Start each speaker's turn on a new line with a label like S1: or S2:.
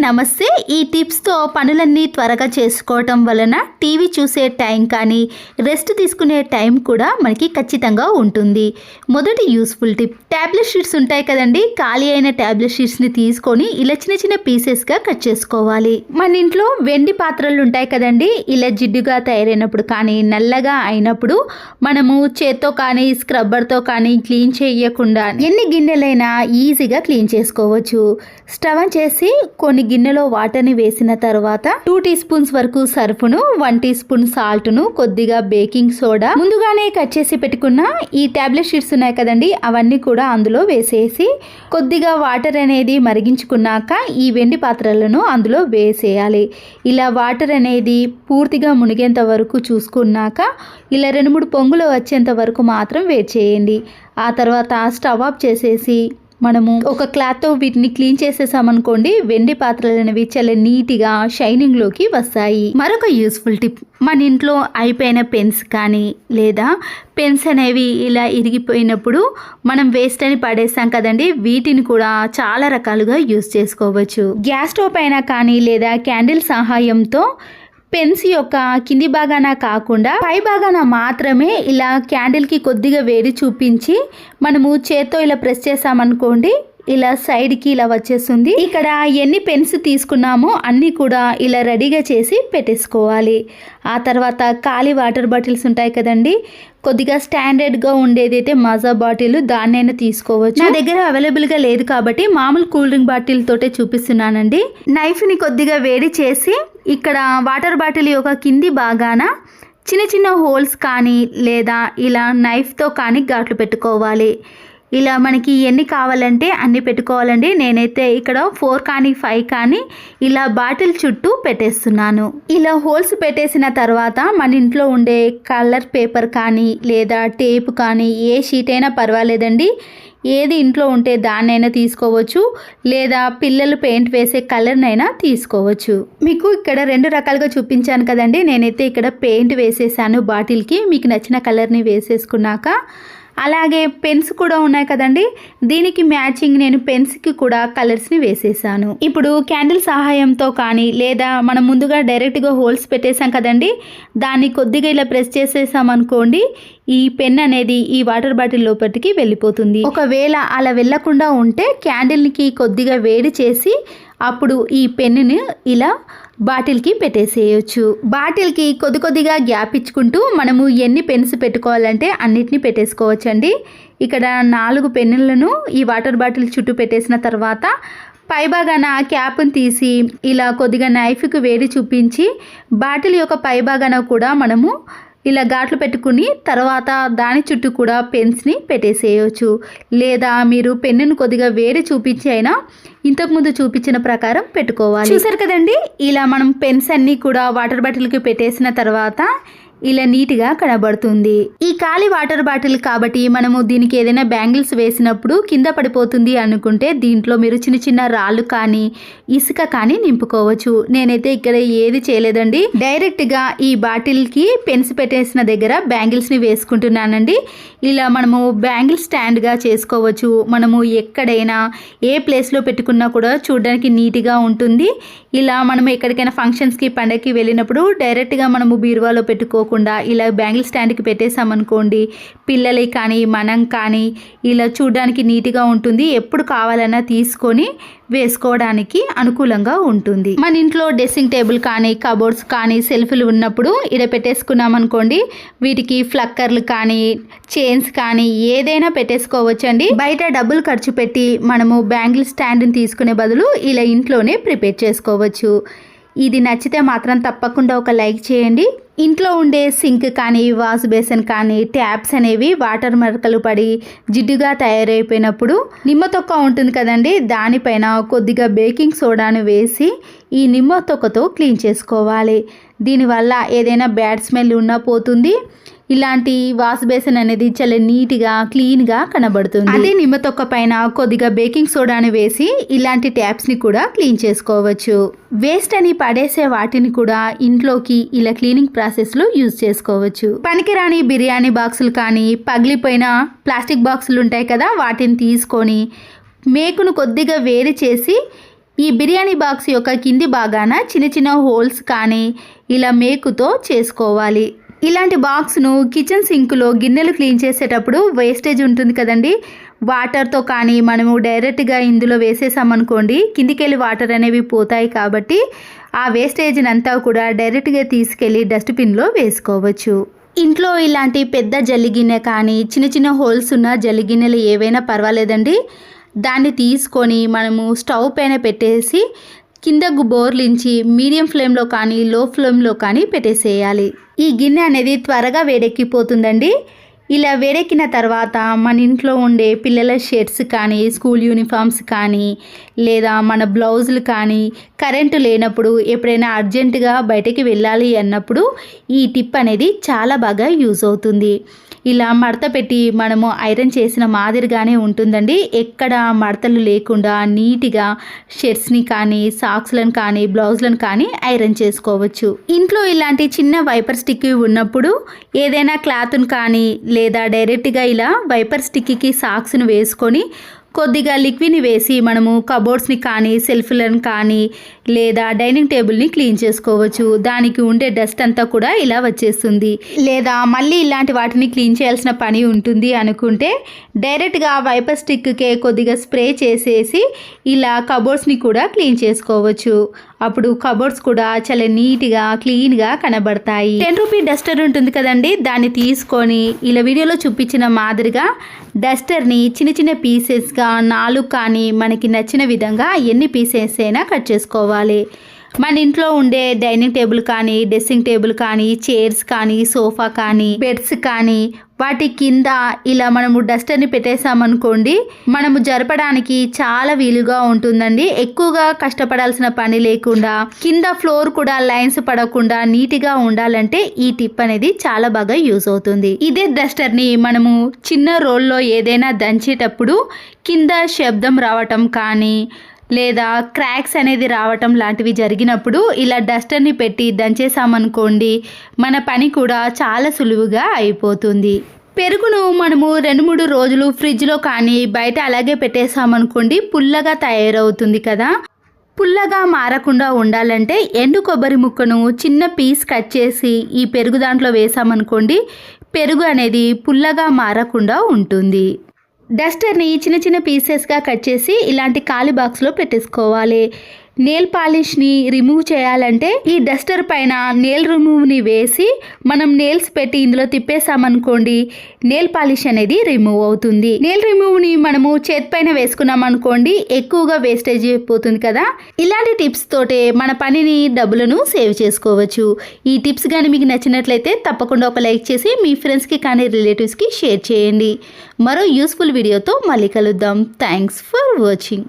S1: నమస్తే. ఈ టిప్స్తో పనులన్నీ త్వరగా చేసుకోవటం వలన టీవీ చూసే టైం కానీ రెస్ట్ తీసుకునే టైం కూడా మనకి ఖచ్చితంగా ఉంటుంది. మొదటి యూస్ఫుల్ టిప్, ట్యాబ్లెట్ షీట్స్ ఉంటాయి కదండి, ఖాళీ అయిన ట్యాబ్లెట్ షీట్స్ని తీసుకొని ఇలా చిన్న చిన్న పీసెస్గా కట్ చేసుకోవాలి. మన ఇంట్లో వెండి పాత్రలు ఉంటాయి కదండి, ఇలా జిడ్డుగా తయారైనప్పుడు కానీ నల్లగా అయినప్పుడు మనము చేత్తో కానీ స్క్రబ్బర్తో కానీ క్లీన్ చేయకుండా ఎన్ని గిన్నెలైనా ఈజీగా క్లీన్ చేసుకోవచ్చు. స్టవ్ ఆన్ చేసి కొన్ని గిన్నెలో వాటర్ని వేసిన తర్వాత 2 టీ స్పూన్స్ వరకు సర్ఫ్ను, 1 టీ స్పూన్ సాల్ట్ను, కొద్దిగా బేకింగ్ సోడా, ముందుగానే కట్ చేసి పెట్టుకున్న ఈ టాబ్లెట్ షీట్స్ ఉన్నాయి కదండి, అవన్నీ కూడా అందులో వేసేసి కొద్దిగా వాటర్ అనేది మరిగించుకున్నాక ఈ వెండి పాత్రలను అందులో వేసేయాలి. ఇలా వాటర్ అనేది పూర్తిగా మునిగేంత వరకు చూసుకున్నాక ఇలా 2-3 పొంగులు వచ్చేంత వరకు మాత్రం వేడి చేయండి. ఆ తర్వాత స్టవ్ ఆఫ్ చేసేసి మనము ఒక క్లాత్తో వీటిని క్లీన్ చేసేసామనుకోండి, వెండి పాత్రలు అనేవి చాలా నీట్గా షైనింగ్లోకి వస్తాయి. మరొక యూస్ఫుల్ టిప్, మన ఇంట్లో అయిపోయిన పెన్స్ కానీ లేదా పెన్స్ అనేవి ఇలా ఇరిగిపోయినప్పుడు మనం వేస్ట్ అని పడేస్తాం కదండి, వీటిని కూడా చాలా రకాలుగా యూస్ చేసుకోవచ్చు. గ్యాస్ స్టవ్ పైన కానీ లేదా క్యాండిల్ సహాయంతో పెన్స్ యొక్క కింది భాగాన కాకుండా పై భాగాన మాత్రమే ఇలా క్యాండిల్కి కొద్దిగా వేడి చూపించి మనము చేత్తో ఇలా ప్రెస్ చేసామనుకోండి, ఇలా సైడ్కి ఇలా వచ్చేస్తుంది. ఇక్కడ ఎన్ని పెన్స్ తీసుకున్నామో అన్నీ కూడా ఇలా రెడీగా చేసి పెట్టేసుకోవాలి. ఆ తర్వాత ఖాళీ వాటర్ బాటిల్స్ ఉంటాయి కదండి, కొద్దిగా స్టాండర్డ్గా ఉండేది అయితే మాజా బాటిల్, దాన్నైనా తీసుకోవచ్చు. నా దగ్గర అవైలబుల్గా లేదు కాబట్టి మామూలు కూల్ డ్రింక్ బాటిల్ తోటే చూపిస్తున్నానండి. నైఫ్ని కొద్దిగా వేడి చేసి ఇక్కడ వాటర్ బాటిల్ యొక్క కింది భాగాన చిన్న చిన్న హోల్స్ కానీ లేదా ఇలా నైఫ్తో కానీ ఘాట్లు పెట్టుకోవాలి. ఇలా మనకి ఎన్ని కావాలంటే అన్ని పెట్టుకోవాలండి. నేనైతే ఇక్కడ 4 కానీ 5 కానీ ఇలా బాటిల్ చుట్టూ పెట్టేస్తున్నాను. ఇలా హోల్స్ పెట్టేసిన తర్వాత మన ఇంట్లో ఉండే కలర్ పేపర్ కానీ లేదా టేప్ కానీ ఏ షీట్ అయినా పర్వాలేదండి, ఏది ఇంట్లో ఉంటే దాన్నైనా తీసుకోవచ్చు, లేదా పిల్లలు పెయింట్ వేసే కలర్నైనా తీసుకోవచ్చు. మీకు ఇక్కడ 2 రకాలుగా చూపించాను కదండి, నేనైతే ఇక్కడ పెయింట్ వేసేసాను బాటిల్కి. మీకు నచ్చిన కలర్ని వేసేసుకున్నాక అలాగే పెన్స్ కూడా ఉన్నాయి కదండి, దీనికి మ్యాచింగ్ నేను పెన్స్కి కూడా కలర్స్ని వేసేసాను. ఇప్పుడు క్యాండిల్ సహాయంతో కానీ లేదా మనం ముందుగా డైరెక్ట్గా హోల్స్ పెట్టేసాం కదండి, దాన్ని కొద్దిగా ఇలా ప్రెస్ చేసేసామనుకోండి, ఈ పెన్ అనేది ఈ వాటర్ బాటిల్ లోపలికి వెళ్ళిపోతుంది. ఒకవేళ అలా వెళ్ళకుండా ఉంటే క్యాండిల్కి కొద్దిగా వేడి చేసి అప్పుడు ఈ పెన్నుని ఇలా బాటిల్కి పెట్టేసేయచ్చు. బాటిల్కి కొద్దిగా గ్యాప్ ఇచ్చుకుంటూ మనము ఎన్ని పెన్స్ పెట్టుకోవాలంటే అన్నిటిని పెట్టేసుకోవచ్చండి. ఇక్కడ 4 పెన్నులను ఈ వాటర్ బాటిల్ చుట్టూ పెట్టేసిన తర్వాత పైభాగాన క్యాప్ని తీసి ఇలా కొద్దిగా నైఫ్కి వేడి చూపించి బాటిల్ యొక్క పైభాగాన కూడా మనము ఇలా ఘాట్లు పెట్టుకుని తర్వాత దాని చుట్టూ కూడా పెన్స్ని పెట్టేసేయచ్చు. లేదా మీరు పెన్నును కొద్దిగా వేడి చూపించి అయినా ఇంతకుముందు చూపించిన ప్రకారం పెట్టుకోవాలి. చూసారు కదండి, ఇలా మనం పెన్స్ అన్నీ కూడా వాటర్ బాటిల్కి పెట్టేసిన తర్వాత ఇలా నీట్గా కనబడుతుంది. ఈ ఖాళీ వాటర్ బాటిల్ కాబట్టి మనము దీనికి ఏదైనా బ్యాంగిల్స్ వేసినప్పుడు కింద పడిపోతుంది అనుకుంటే దీంట్లో మీరు చిన్న చిన్న రాళ్ళు కానీ ఇసుక కానీ నింపుకోవచ్చు. నేనైతే ఇక్కడ ఏది చేయలేదండి, డైరెక్ట్గా ఈ బాటిల్కి పెన్స్ పెట్టేసిన దగ్గర బ్యాంగిల్స్ని వేసుకుంటున్నానండి. ఇలా మనము బ్యాంగిల్ స్టాండ్గా చేసుకోవచ్చు. మనము ఎక్కడైనా ఏ ప్లేస్లో పెట్టుకున్నా కూడా చూడడానికి నీట్గా ఉంటుంది. ఇలా మనము ఎక్కడికైనా ఫంక్షన్స్కి పండగకి వెళ్ళినప్పుడు డైరెక్ట్గా మనము బీరువాలో పెట్టుకోకుండా ఇలా బ్యాంగిల్ స్టాండ్కి పెట్టేసామనుకోండి, పిల్లలకి కానీ మనం కానీ ఇలా చూడడానికి నీట్గా ఉంటుంది. ఎప్పుడు కావాలన్నా తీసుకొని వేసుకోవడానికి అనుకూలంగా ఉంటుంది. మన ఇంట్లో డ్రెస్సింగ్ టేబుల్ కానీ కబోర్డ్స్ కానీ సెల్ఫ్లు ఉన్నప్పుడు ఇలా పెట్టేసుకున్నాం అనుకోండి, వీటికి ఫ్లక్కర్లు కానీ చైన్స్ కానీ ఏదైనా పెట్టేసుకోవచ్చండి. బయట డబ్బులు ఖర్చు పెట్టి మనము బ్యాంగిల్ స్టాండ్ని తీసుకునే బదులు ఇలా ఇంట్లోనే ప్రిపేర్ చేసుకోవచ్చు. ఇది నచ్చితే మాత్రం తప్పకుండా ఒక లైక్ చేయండి. ఇంట్లో ఉండే సింక్ కానీ వాష్ బేసిన్ కానీ ట్యాప్స్ అనేవి వాటర్ మరకలు పడి జిడ్డుగా తయారైపోయినప్పుడు నిమ్మ తొక్క ఉంటుంది కదండి, దానిపైన కొద్దిగా బేకింగ్ సోడాను వేసి ఈ నిమ్మ తొక్కతో క్లీన్ చేసుకోవాలి. దీనివల్ల ఏదైనా బ్యాడ్ స్మెల్ ఉన్నా పోతుంది. ఇలాంటి వాష్ బేసిన్ అనేది చాలా నీట్గా క్లీన్గా కనబడుతుంది. అదే నిమ్మ తొక్క పైన కొద్దిగా బేకింగ్ సోడాని వేసి ఇలాంటి ట్యాప్స్ని కూడా క్లీన్ చేసుకోవచ్చు. వేస్ట్ అని పడేసే వాటిని కూడా ఇంట్లోకి ఇలా క్లీనింగ్ ప్రాసెస్లో యూజ్ చేసుకోవచ్చు. పనికిరాని బిర్యానీ బాక్సులు కానీ పగిలిపోయిన ప్లాస్టిక్ బాక్సులు ఉంటాయి కదా, వాటిని తీసుకొని మేకును కొద్దిగా వేడి చేసి ఈ బిర్యానీ బాక్స్ యొక్క కింది భాగాన చిన్న చిన్న హోల్స్ కానీ ఇలా మేకుతో చేసుకోవాలి. ఇలాంటి బాక్స్ను కిచెన్ సింక్లో గిన్నెలు క్లీన్ చేసేటప్పుడు వేస్టేజ్ ఉంటుంది కదండి, వాటర్తో కానీ మనము డైరెక్ట్గా ఇందులో వేసేసామనుకోండి కిందికి వెళ్ళి వాటర్ అనేవి పోతాయి. కాబట్టి ఆ వేస్టేజ్ని అంతా కూడా డైరెక్ట్గా తీసుకెళ్ళి డస్ట్బిన్లో వేసుకోవచ్చు. ఇంట్లో ఇలాంటి పెద్ద జల్లి గిన్నె కానీ చిన్న చిన్న హోల్స్ ఉన్న జల్లి గిన్నెలు ఏవైనా పర్వాలేదండి, దాన్ని తీసుకొని మనము స్టవ్ పైన పెట్టేసి కిందకు బోర్లించి మీడియం ఫ్లేమ్లో కానీ లో ఫ్లేమ్లో కానీ పెట్టేసేయాలి. ఈ గిన్నె అనేది త్వరగా వేడెక్కిపోతుందండి. ఇలా వేడెక్కిన తర్వాత మన ఇంట్లో ఉండే పిల్లల షర్ట్స్ కానీ స్కూల్ యూనిఫామ్స్ కానీ లేదా మన బ్లౌజులు కానీ కరెంటు లేనప్పుడు ఎప్పుడైనా అర్జెంటుగా బయటకి వెళ్ళాలి అన్నప్పుడు ఈ టిప్ అనేది చాలా బాగా యూజ్ అవుతుంది. ఇలా మడత పెట్టి మనము ఐరన్ చేసిన మాదిరిగానే ఉంటుందండి. ఎక్కడ మడతలు లేకుండా నీట్గా షర్ట్స్ని కానీ సాక్స్లను కానీ బ్లౌజ్లను కానీ ఐరన్ చేసుకోవచ్చు. ఇంట్లో ఇలాంటి చిన్న వైపర్ స్టిక్ ఉన్నప్పుడు ఏదైనా క్లాత్ను కానీ లేదా డైరెక్ట్గా ఇలా వైపర్ స్టిక్కి సాక్స్ను వేసుకొని కొద్దిగా లిక్విడ్ని వేసి మనము కబోర్డ్స్ని కానీ సెల్ఫ్లను కానీ లేదా డైనింగ్ టేబుల్ని క్లీన్ చేసుకోవచ్చు. దానికి ఉండే డస్ట్ అంతా కూడా ఇలా వచ్చేస్తుంది. లేదా మళ్ళీ ఇలాంటి వాటిని క్లీన్ చేయాల్సిన పని ఉంటుంది అనుకుంటే డైరెక్ట్గా వైపర్ స్టిక్కే కొద్దిగా స్ప్రే చేసేసి ఇలా కబోర్డ్స్ని కూడా క్లీన్ చేసుకోవచ్చు. అప్పుడు కబోర్డ్స్ కూడా చాలా నీట్గా క్లీన్గా కనబడతాయి. 10 రూపీ డస్టర్ ఉంటుంది కదండి, దాన్ని తీసుకొని ఇలా వీడియోలో చూపించిన మాదిరిగా డస్టర్ని చిన్న చిన్న పీసెస్గా 4 కానీ మనకి నచ్చిన విధంగా ఎన్ని పీసెస్ అయినా కట్ చేసుకోవాలి. మన ఇంట్లో ఉండే డైనింగ్ టేబుల్ కానీ డ్రెస్సింగ్ టేబుల్ కానీ చైర్స్ కానీ సోఫా కానీ బెడ్స్ కానీ వాటి కింద ఇలా మనము డస్టర్ని పెట్టేసామనుకోండి మనము జరపడానికి చాలా వీలుగా ఉంటుందండి. ఎక్కువగా కష్టపడాల్సిన పని లేకుండా కింద ఫ్లోర్ కూడా లైన్స్ పడకుండా నీట్గా ఉండాలంటే ఈ టిప్ అనేది చాలా బాగా యూజ్ అవుతుంది. ఇదే డస్టర్ని మనము చిన్న రోల్లో ఏదైనా దంచేటప్పుడు కింద శబ్దం రావటం కానీ లేదా క్రాక్స్ అనేది రావటం లాంటివి జరిగినప్పుడు ఇలా డస్టర్ని పెట్టి దంచేసామనుకోండి మన పని కూడా చాలా సులువుగా అయిపోతుంది. పెరుగును మనము 2-3 రోజులు ఫ్రిడ్జ్లో కానీ బయట అలాగే పెట్టేసామనుకోండి పుల్లగా తయారవుతుంది కదా. పుల్లగా మారకుండా ఉండాలంటే ఎండు కొబ్బరి ముక్కను చిన్న పీస్ కట్ చేసి ఈ పెరుగు దాంట్లో వేసామనుకోండి పెరుగు అనేది పుల్లగా మారకుండా ఉంటుంది. డస్టర్ని చిన్న చిన్న పీసెస్గా కట్ చేసి ఇలాంటి ఖాళీ బాక్స్లో పెట్టేసుకోవాలి. నెయిల్ పాలిష్ని రిమూవ్ చేయాలంటే ఈ డస్టర్ పైన నెయిల్ రిమూవ్ని వేసి మనం నెయిల్స్ పెట్టి ఇందులో తిప్పేసామనుకోండి నెయిల్ పాలిష్ అనేది రిమూవ్ అవుతుంది. నెయిల్ రిమూవ్ని మనము చేతి పైన వేసుకున్నాం అనుకోండి ఎక్కువగా వేస్టేజ్ అయిపోతుంది కదా. ఇలాంటి టిప్స్ తోటే మన పనిని డబ్బులను సేవ్ చేసుకోవచ్చు. ఈ టిప్స్ కానీ మీకు నచ్చినట్లయితే తప్పకుండా ఒక లైక్ చేసి మీ ఫ్రెండ్స్కి కానీ రిలేటివ్స్కి షేర్ చేయండి. మరో యూస్ఫుల్ వీడియోతో మళ్ళీ కలుద్దాం. Thanks for watching.